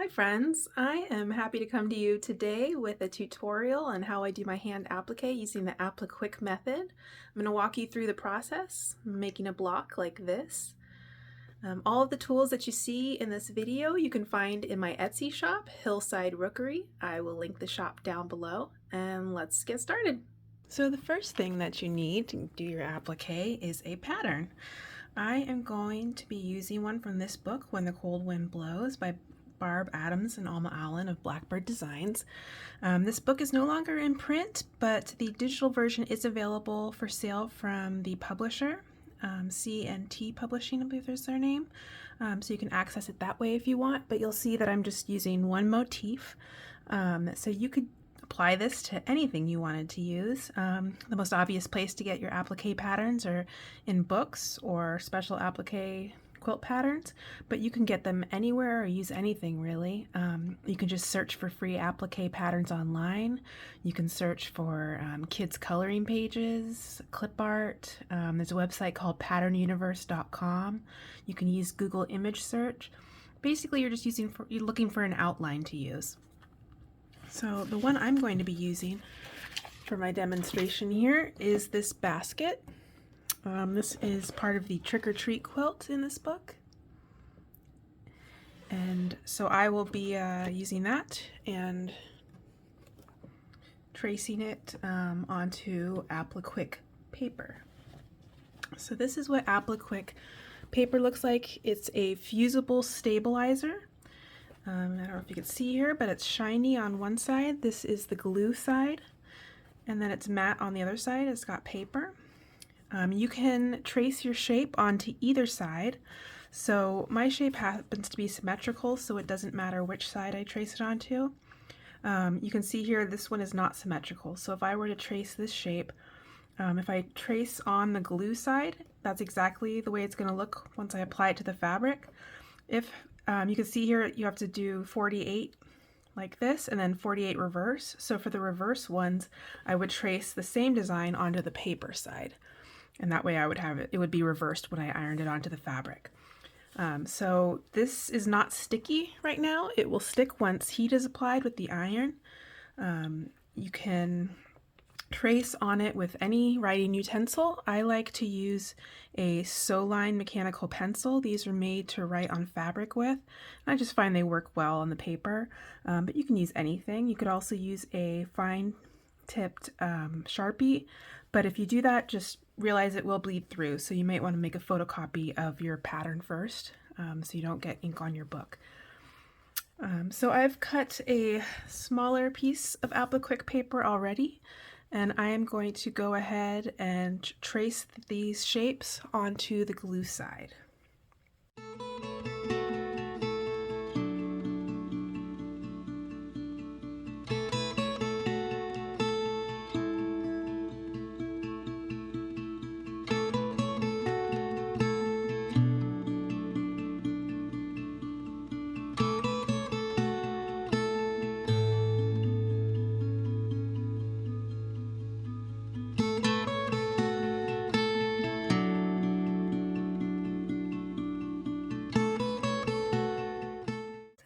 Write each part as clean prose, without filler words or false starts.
Hi friends, I am happy to come to you today with a tutorial on how I do my hand applique using the Apliquick method. I'm going to walk you through the process, making a block like this. All of the tools that you see in this video you can find in my Etsy shop, Hillside Rookery. I will link the shop down below, and let's get started. So the first thing that you need to do your applique is a pattern. I am going to be using one from this book, When the Cold Wind Blows by Barb Adams and Alma Allen of Blackbird Designs. This book is no longer in print, but the digital version is available for sale from the publisher, C&T Publishing, I believe is their name. So you can access it that way if you want, but you'll see that I'm just using one motif. So you could apply this to anything you wanted to use. The most obvious place to get your applique patterns are in books or special applique quilt patterns, but you can get them anywhere or use anything really. You can just search for free applique patterns online. You can search for kids coloring pages, clip art. There's a website called patternuniverse.com. You can use Google image search. Basically you're looking for an outline to use. So the one I'm going to be using for my demonstration here is this basket. This is part of the Trick or Treat quilt in this book. And so I will be using that and tracing it onto Apliquick paper. So this is what Apliquick paper looks like. It's a fusible stabilizer. I don't know if you can see here, but it's shiny on one side. This is the glue side, and then it's matte on the other side. It's got paper. You can trace your shape onto either side. So my shape happens to be symmetrical, so it doesn't matter which side I trace it onto. You can see here this one is not symmetrical. So if I were to trace this shape, if I trace on the glue side, that's exactly the way it's going to look once I apply it to the fabric. If you can see here, you have to do 48 like this and then 48 reverse. So for the reverse ones, I would trace the same design onto the paper side. And that way I would have it would be reversed when I ironed it onto the fabric. So this is not sticky right now. It will stick once heat is applied with the iron. You can trace on it with any writing utensil. I like to use a Soline mechanical pencil. These are made to write on fabric with. I just find they work well on the paper, but you can use anything. You could also use a fine tipped Sharpie, but if you do that, just realize it will bleed through, so you might want to make a photocopy of your pattern first so you don't get ink on your book. So I've cut a smaller piece of Apliquick paper already, and I am going to go ahead and trace these shapes onto the glue side.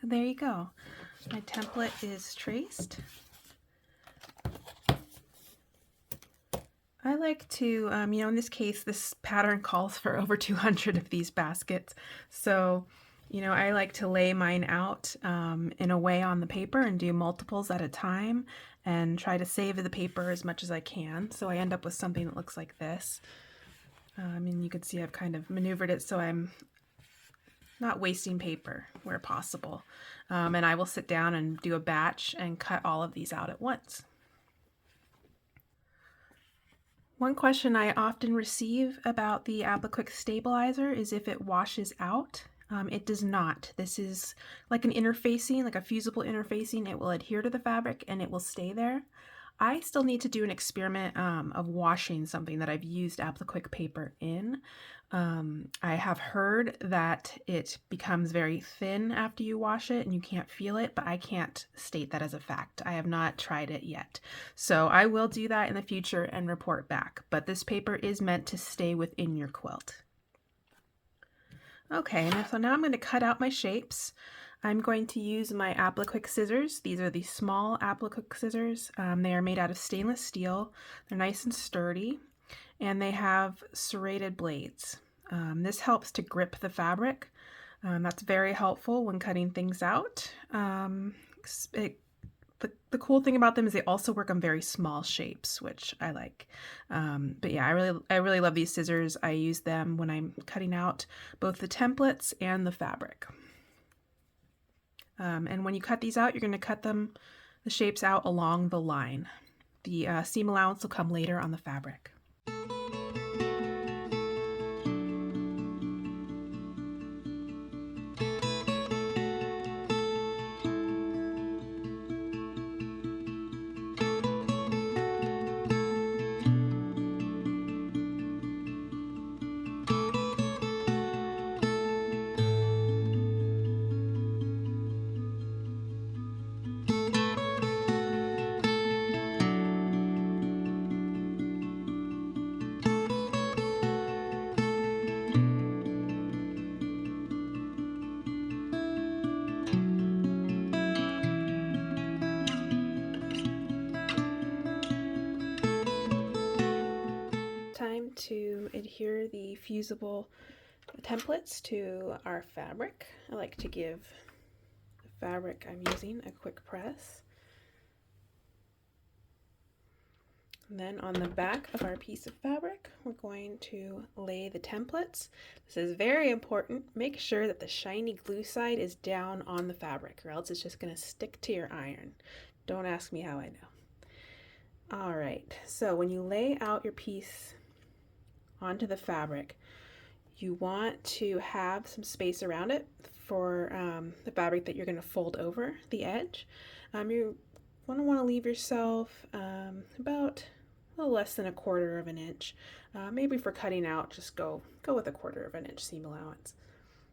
So there you go. My template is traced. I like to, in this case, this pattern calls for over 200 of these baskets. So, I like to lay mine out in a way on the paper and do multiples at a time and try to save the paper as much as I can. So I end up with something that looks like this. And you can see I've kind of maneuvered it so I'm not wasting paper where possible. And I will sit down and do a batch and cut all of these out at once. One question I often receive about the Apliquick stabilizer is if it washes out. It does not. This is like an interfacing, like a fusible interfacing. It will adhere to the fabric and it will stay there. I still need to do an experiment of washing something that I've used Apliquick paper in. I have heard that it becomes very thin after you wash it and you can't feel it, but I can't state that as a fact. I have not tried it yet. So I will do that in the future and report back, but this paper is meant to stay within your quilt. Okay, so now I'm going to cut out my shapes. I'm going to use my Apliquick scissors. These are the small Apliquick scissors. They are made out of stainless steel. They're nice and sturdy, and they have serrated blades. This helps to grip the fabric. That's very helpful when cutting things out. The cool thing about them is they also work on very small shapes, which I like. But yeah, I really love these scissors. I use them when I'm cutting out both the templates and the fabric. And when you cut these out, you're going to cut the shapes out along the line. The seam allowance will come later on the fabric. Time to adhere the fusible templates to our fabric. I like to give the fabric I'm using a quick press. And then on the back of our piece of fabric, we're going to lay the templates. This is very important. Make sure that the shiny glue side is down on the fabric, or else it's just going to stick to your iron. Don't ask me how I know. All right, so when you lay out your piece onto the fabric, you want to have some space around it for the fabric that you're going to fold over the edge. You want to leave yourself about a little less than 1/4 of an inch. Maybe for cutting out, just go with 1/4 of an inch seam allowance.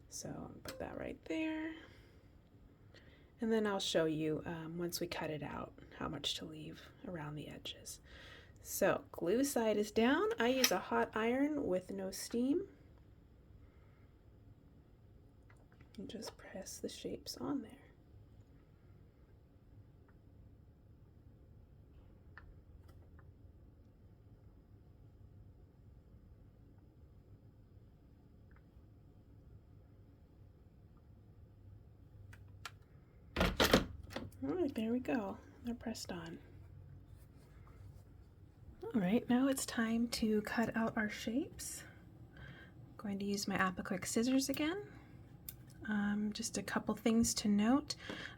So put that right there. And then I'll show you once we cut it out how much to leave around the edges. So glue side is down. I use a hot iron with no steam. And just press the shapes on there. All right, there we go. They're pressed on. All right, now it's time to cut out our shapes. I'm going to use my Appliquick scissors again. Just a couple things to note.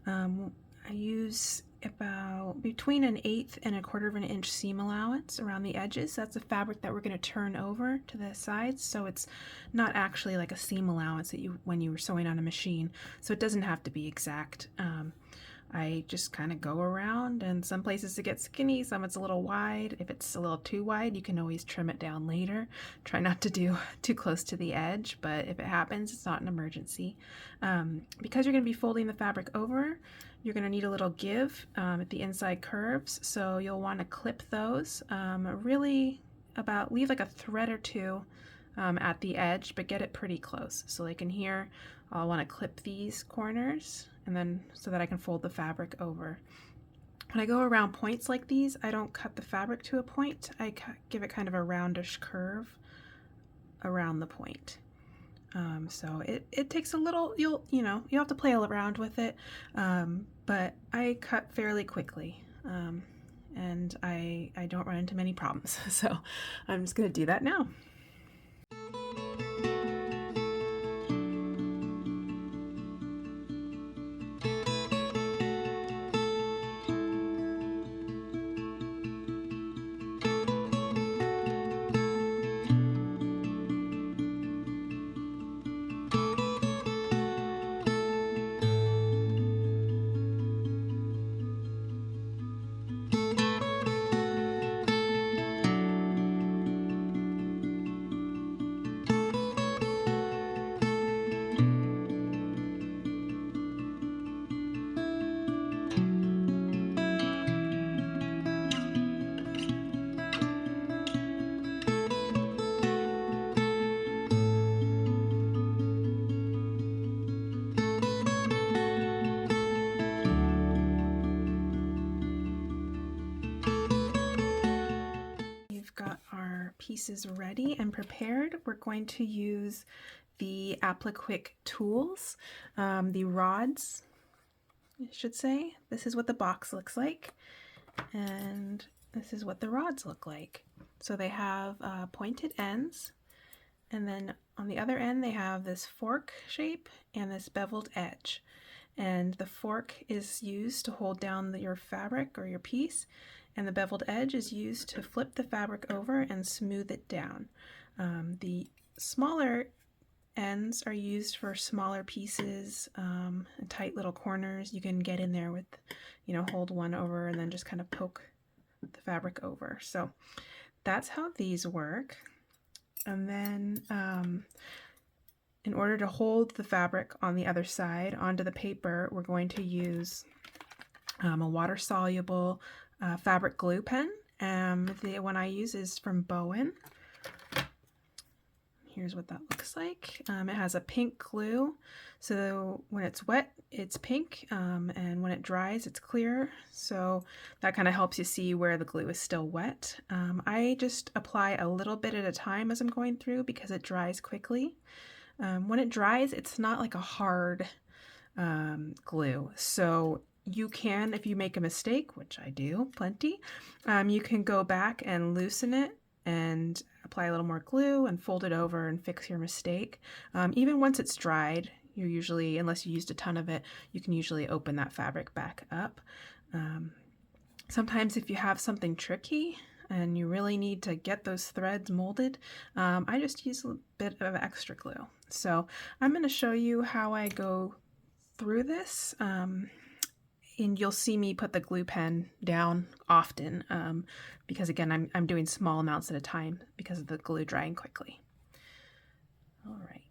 I use about between 1/8 and 1/4 of an inch seam allowance around the edges. That's a fabric that we're going to turn over to the sides, so it's not actually like a seam allowance that when you were sewing on a machine, so it doesn't have to be exact. I just kind of go around, and some places it gets skinny, some it's a little wide. If it's a little too wide, you can always trim it down later. Try not to do too close to the edge, but if it happens, it's not an emergency. Because you're going to be folding the fabric over, you're going to need a little give at the inside curves, so you'll want to clip those. Really leave like a thread or two at the edge, but get it pretty close. So like in here, I'll want to clip these corners, and then so that I can fold the fabric over. When I go around points like these, I don't cut the fabric to a point. I give it kind of a roundish curve around the point. So it takes a little, you have to play around with it, but I cut fairly quickly, and I don't run into many problems. So I'm just going to do that now. piece is ready and prepared, we're going to use the Apliquick tools, the rods, I should say. This is what the box looks like, and this is what the rods look like. So they have pointed ends, and then on the other end they have this fork shape and this beveled edge. And the fork is used to hold down your fabric or your piece, and the beveled edge is used to flip the fabric over and smooth it down. The smaller ends are used for smaller pieces, tight little corners. You can get in there with, hold one over and then just kind of poke the fabric over. So that's how these work. And then in order to hold the fabric on the other side onto the paper, we're going to use a water-soluble fabric glue pen. The one I use is from Bowen. Here's what that looks like. It has a pink glue, so when it's wet, it's pink, and when it dries, it's clear. So that kind of helps you see where the glue is still wet. I just apply a little bit at a time as I'm going through because it dries quickly. When it dries, it's not like a hard glue. So you can, if you make a mistake, which I do plenty, you can go back and loosen it and apply a little more glue and fold it over and fix your mistake. Even once it's dried, you're usually, unless you used a ton of it, you can usually open that fabric back up. Sometimes if you have something tricky and you really need to get those threads molded, I just use a bit of extra glue. So I'm going to show you how I go through this. And you'll see me put the glue pen down often because, again, I'm doing small amounts at a time because of the glue drying quickly. All right.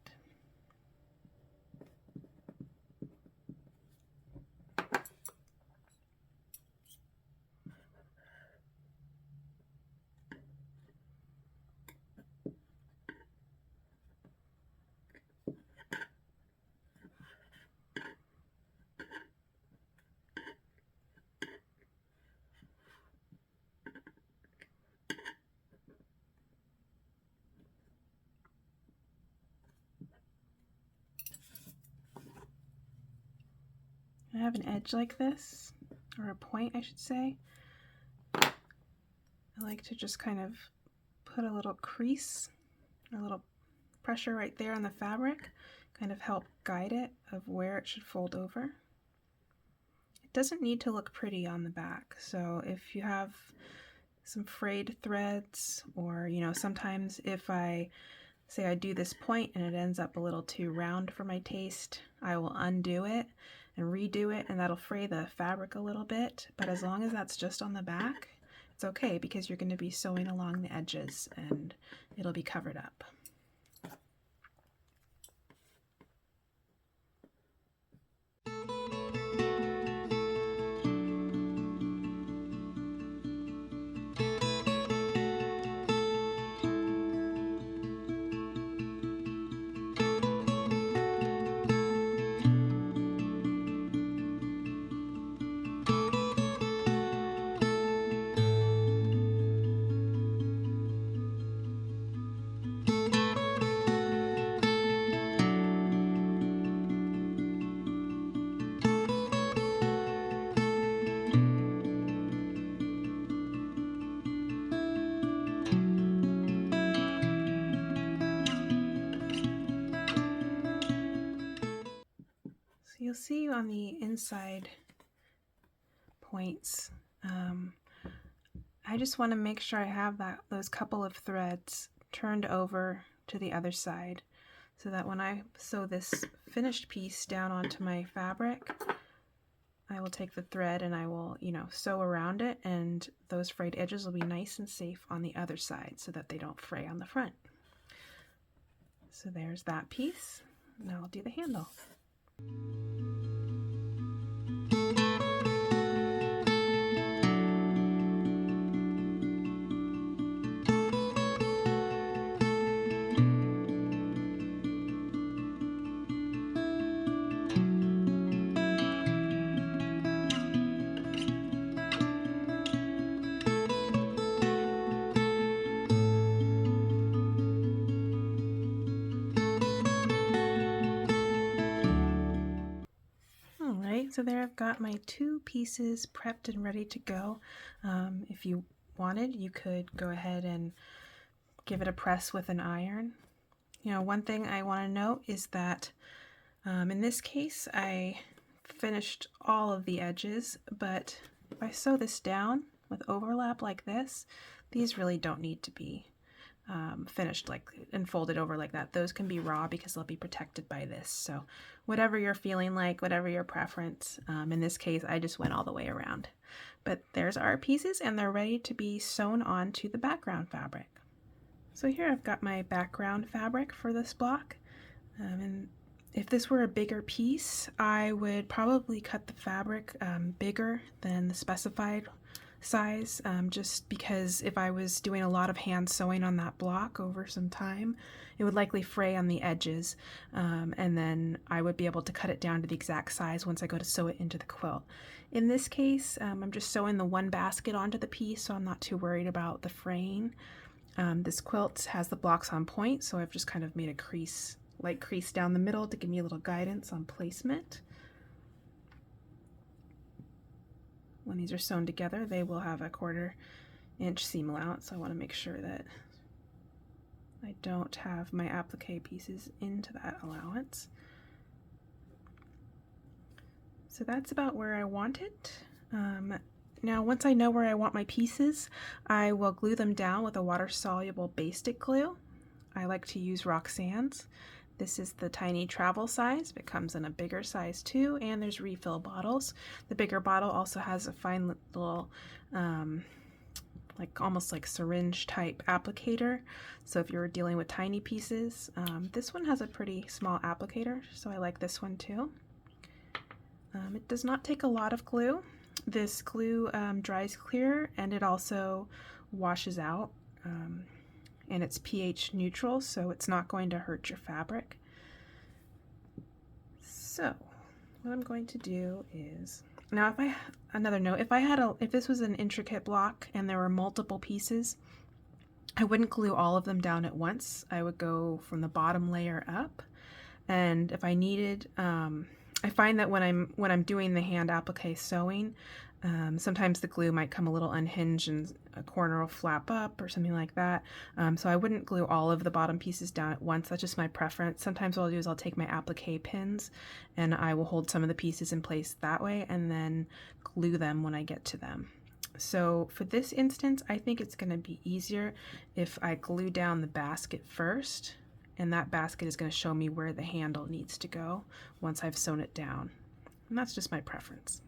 I have an edge like this, or a point I should say. I like to just kind of put a little crease, a little pressure right there on the fabric, kind of help guide it of where it should fold over. It doesn't need to look pretty on the back, so if you have some frayed threads, or sometimes if I say I do this point and it ends up a little too round for my taste, I will undo it and redo it, and that'll fray the fabric a little bit. But as long as that's just on the back, it's okay because you're going to be sewing along the edges and it'll be covered up. You'll see on the inside points, I just want to make sure I have those couple of threads turned over to the other side so that when I sew this finished piece down onto my fabric, I will take the thread and I will, sew around it, and those frayed edges will be nice and safe on the other side so that they don't fray on the front. So there's that piece. Now I'll do the handle. so there I've got my 2 pieces prepped and ready to go. If you wanted, you could go ahead and give it a press with an iron. You know, one thing I want to note is that in this case I finished all of the edges, but if I sew this down with overlap like this, these really don't need to be finished like and folded over like that. Those can be raw because they'll be protected by this. So whatever you're feeling like, whatever your preference. In this case, I just went all the way around. But there's our pieces and they're ready to be sewn onto the background fabric. So here I've got my background fabric for this block. And if this were a bigger piece, I would probably cut the fabric bigger than the specified size, just because if I was doing a lot of hand sewing on that block over some time, it would likely fray on the edges, and then I would be able to cut it down to the exact size once I go to sew it into the quilt. In this case, I'm just sewing the one basket onto the piece, so I'm not too worried about the fraying. This quilt has the blocks on point, so I've just kind of made a crease, light crease down the middle to give me a little guidance on placement. When these are sewn together, they will have a 1/4 inch seam allowance, so I want to make sure that I don't have my applique pieces into that allowance. So that's about where I want it. Now once I know where I want my pieces, I will glue them down with a water-soluble Basic glue. I like to use Roxanne's. This is the tiny travel size. It comes in a bigger size too, and there's refill bottles. The bigger bottle also has a fine little, almost like syringe type applicator. So if you're dealing with tiny pieces, this one has a pretty small applicator, so I like this one too. It does not take a lot of glue. This glue dries clear and it also washes out. And it's pH neutral, so it's not going to hurt your fabric. So what I'm going to do is, now another note, if this was an intricate block and there were multiple pieces, I wouldn't glue all of them down at once. I would go from the bottom layer up, and if I needed, I find that when I'm doing the hand applique sewing, sometimes the glue might come a little unhinged and a corner will flap up or something like that. So I wouldn't glue all of the bottom pieces down at once. That's just my preference. Sometimes what I'll do is I'll take my applique pins and I will hold some of the pieces in place that way and then glue them when I get to them. So for this instance, I think it's going to be easier if I glue down the basket first, and that basket is going to show me where the handle needs to go once I've sewn it down. And that's just my preference.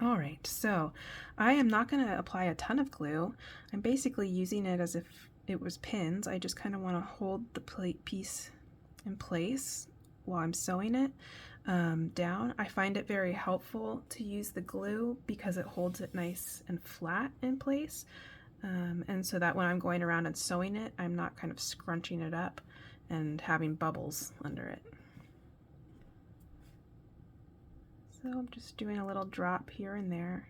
Alright, so I am not going to apply a ton of glue. I'm basically using it as if it was pins. I just kind of want to hold the plate piece in place while I'm sewing it down. I find it very helpful to use the glue because it holds it nice and flat in place, and so that when I'm going around and sewing it, I'm not kind of scrunching it up and having bubbles under it. So I'm just doing a little drop here and there.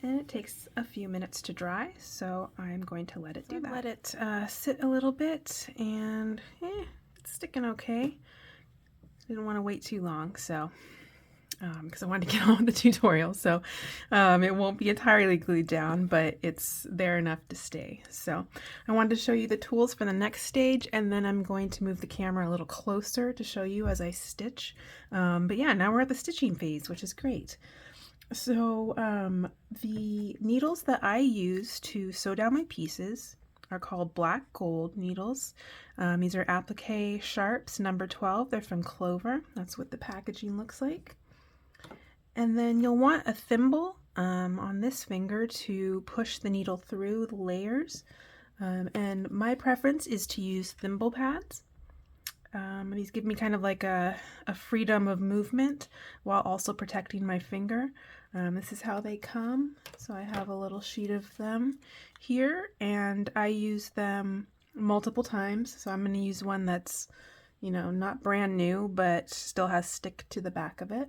And it takes a few minutes to dry, so I'm going to let it do that. Let it sit a little bit, and it's sticking okay. Didn't want to wait too long, so because I wanted to get on with the tutorial, so it won't be entirely glued down, but it's there enough to stay. So I wanted to show you the tools for the next stage, and then I'm going to move the camera a little closer to show you as I stitch. But yeah, now we're at the stitching phase, which is great. So the needles that I use to sew down my pieces are called black gold needles. These are Applique Sharps number 12. They're from Clover. That's what the packaging looks like. And then you'll want a thimble on this finger to push the needle through the layers. And my preference is to use thimble pads. These give me kind of like a freedom of movement while also protecting my finger. This is how they come. So I have a little sheet of them here, and I use them multiple times. So I'm going to use one that's, you know, not brand new, but still has stick to the back of it.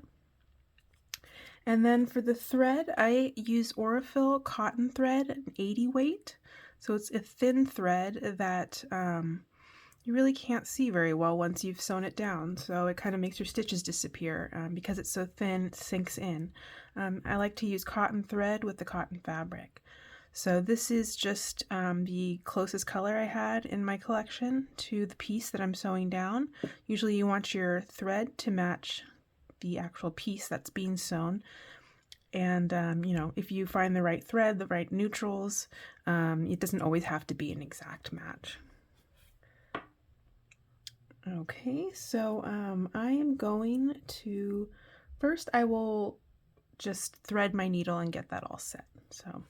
And then for the thread, I use Aurifil cotton thread, an 80 weight. So it's a thin thread that you really can't see very well once you've sewn it down, so it kind of makes your stitches disappear because it's so thin, it sinks in. I like to use cotton thread with the cotton fabric. So this is just the closest color I had in my collection to the piece that I'm sewing down. Usually you want your thread to match the actual piece that's being sewn. And, you know, if you find the right thread, the right neutrals, it doesn't always have to be an exact match. Okay, so I am going to, first I will just thread my needle and get that all set. So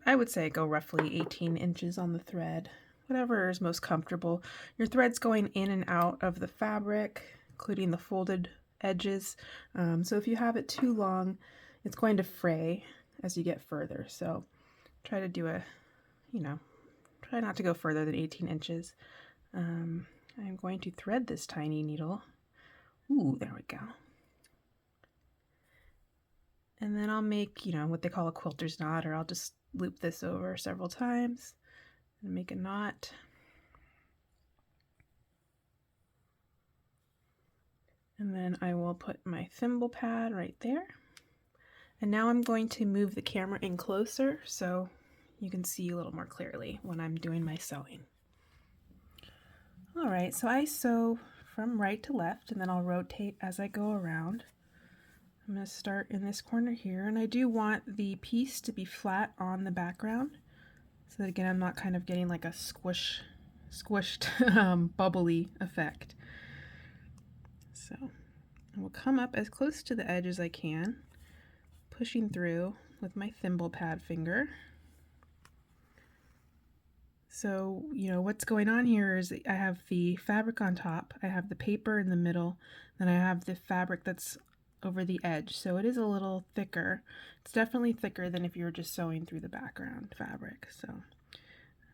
I would say go roughly 18 inches on the thread, whatever is most comfortable. Your thread's going in and out of the fabric, including the folded edges. So if you have it too long, it's going to fray as you get further. So try to do a, you know, try not to go further than 18 inches. I'm going to thread this tiny needle. Ooh, there we go. And then I'll make, you know, what they call a quilter's knot, or I'll just loop this over several times and make a knot. And then I will put my thimble pad right there. And now I'm going to move the camera in closer so you can see a little more clearly when I'm doing my sewing. All right, so I sew from right to left, and then I'll rotate as I go around. I'm going to start in this corner here, and I do want the piece to be flat on the background so that, again, I'm not kind of getting like a squished bubbly effect. So I will come up as close to the edge as I can, pushing through with my thimble pad finger. So, you know, what's going on here is I have the fabric on top, I have the paper in the middle, then I have the fabric that's over the edge. So it is a little thicker. It's definitely thicker than if you were just sewing through the background fabric. So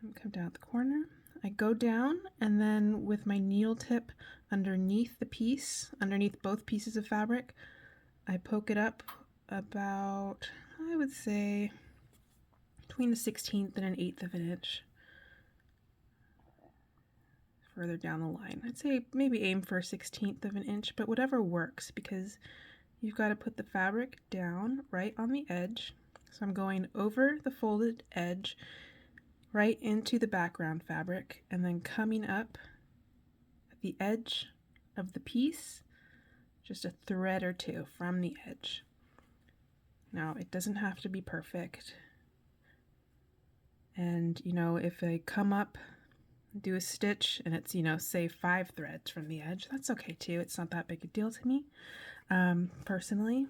I'm come down the corner. I go down, and then with my needle tip underneath the piece, underneath both pieces of fabric, I poke it up about, I would say, between a 1/16 and an 1/8 of an inch further down the line. I'd say maybe aim for a 1/16 of an inch, but whatever works, because you've got to put the fabric down right on the edge. So I'm going over the folded edge right into the background fabric, and then coming up at the edge of the piece, just a thread or two from the edge. Now, it doesn't have to be perfect. And, you know, if I come up, do a stitch, and it's, you know, say 5 threads from the edge, that's okay too. It's not that big a deal to me. Personally,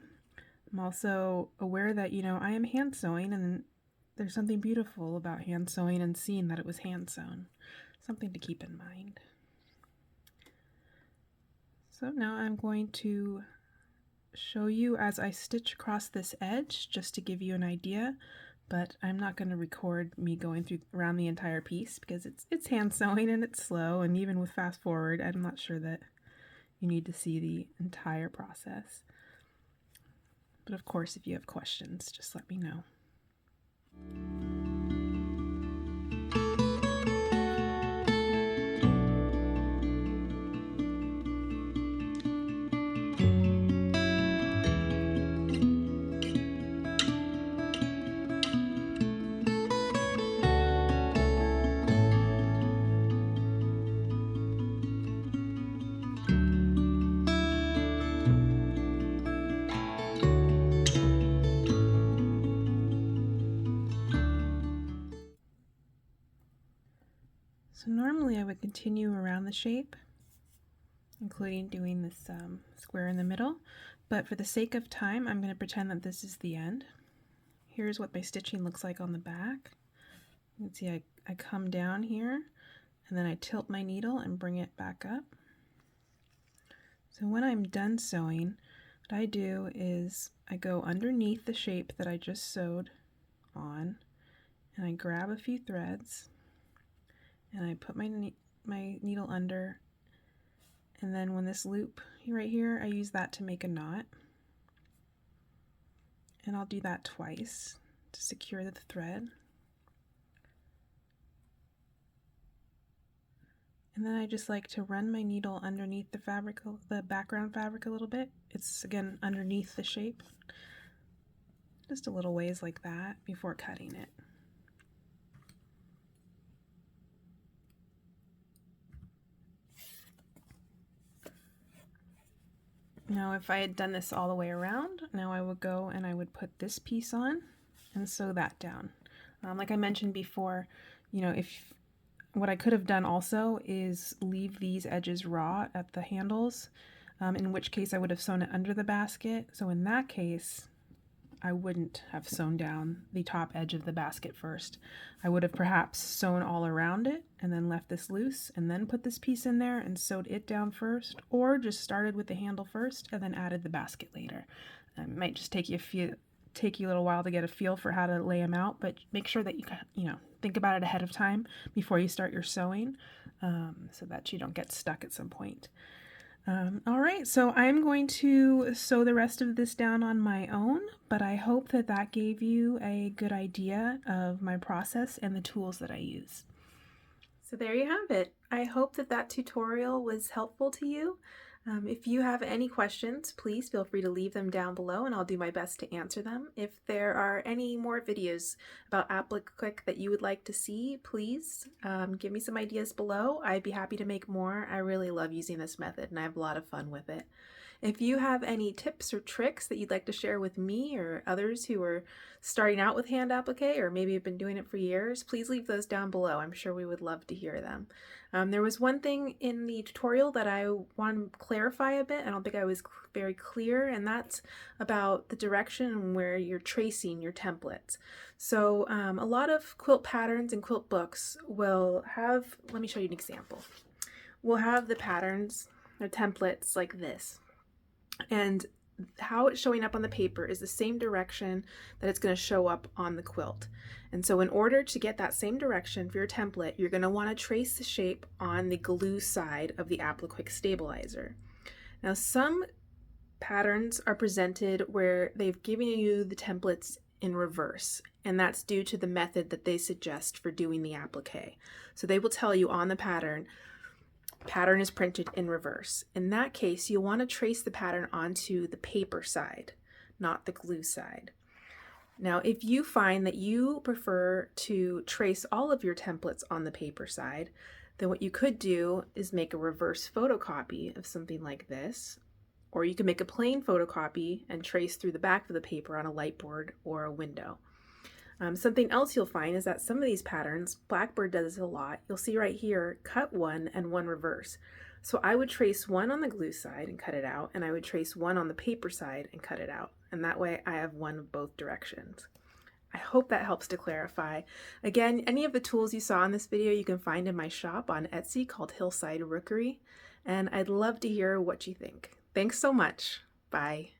I'm also aware that, you know, I am hand sewing, and there's something beautiful about hand sewing and seeing that it was hand sewn. Something to keep in mind. So now I'm going to show you as I stitch across this edge, just to give you an idea, but I'm not going to record me going through around the entire piece because it's hand sewing and it's slow, and even with fast forward, I'm not sure that you need to see the entire process. But of course, if you have questions, just let me know. So normally I would continue around the shape, including doing this square in the middle, but for the sake of time, I'm going to pretend that this is the end. Here's what my stitching looks like on the back. You can see I come down here, and then I tilt my needle and bring it back up. So when I'm done sewing, what I do is I go underneath the shape that I just sewed on, and I grab a few threads, and I put my needle under, and then when this loop right here, I use that to make a knot, and I'll do that twice to secure the thread. And then I just like to run my needle underneath the fabric, the background fabric a little bit. It's again underneath the shape. Just a little ways like that before cutting it. Now if I had done this all the way around, now I would go and I would put this piece on and sew that down. Like I mentioned before, you know, if what I could have done also is leave these edges raw at the handles, in which case I would have sewn it under the basket. So in that case, I wouldn't have sewn down the top edge of the basket first. I would have perhaps sewn all around it and then left this loose and then put this piece in there and sewed it down first, or just started with the handle first and then added the basket later. It might just take you a little while to get a feel for how to lay them out, but make sure that you know, think about it ahead of time before you start your sewing, so that you don't get stuck at some point. All right, so I'm going to sew the rest of this down on my own, but I hope that that gave you a good idea of my process and the tools that I use. So there you have it. I hope that that tutorial was helpful to you. If you have any questions, please feel free to leave them down below and I'll do my best to answer them. If there are any more videos about Apliquick that you would like to see, please give me some ideas below. I'd be happy to make more. I really love using this method and I have a lot of fun with it. If you have any tips or tricks that you'd like to share with me or others who are starting out with hand applique or maybe have been doing it for years, please leave those down below. I'm sure we would love to hear them. There was one thing in the tutorial that I want to clarify a bit. I don't think I was very clear, and that's about the direction where you're tracing your templates. So a lot of quilt patterns and quilt books will have, let me show you an example. We'll have the patterns, the templates like this. And how it's showing up on the paper is the same direction that it's going to show up on the quilt. And so in order to get that same direction for your template, you're going to want to trace the shape on the glue side of the Apliquick stabilizer. Now some patterns are presented where they've given you the templates in reverse, and that's due to the method that they suggest for doing the applique. So they will tell you on the pattern is printed in reverse. In that case, you'll want to trace the pattern onto the paper side, not the glue side. Now, if you find that you prefer to trace all of your templates on the paper side, then what you could do is make a reverse photocopy of something like this, or you can make a plain photocopy and trace through the back of the paper on a light board or a window. Something else you'll find is that some of these patterns, Blackbird does this a lot, you'll see right here, cut one and one reverse. So I would trace one on the glue side and cut it out, and I would trace one on the paper side and cut it out. And that way I have one of both directions. I hope that helps to clarify. Again, any of the tools you saw in this video you can find in my shop on Etsy called Hillside Rookery, and I'd love to hear what you think. Thanks so much. Bye.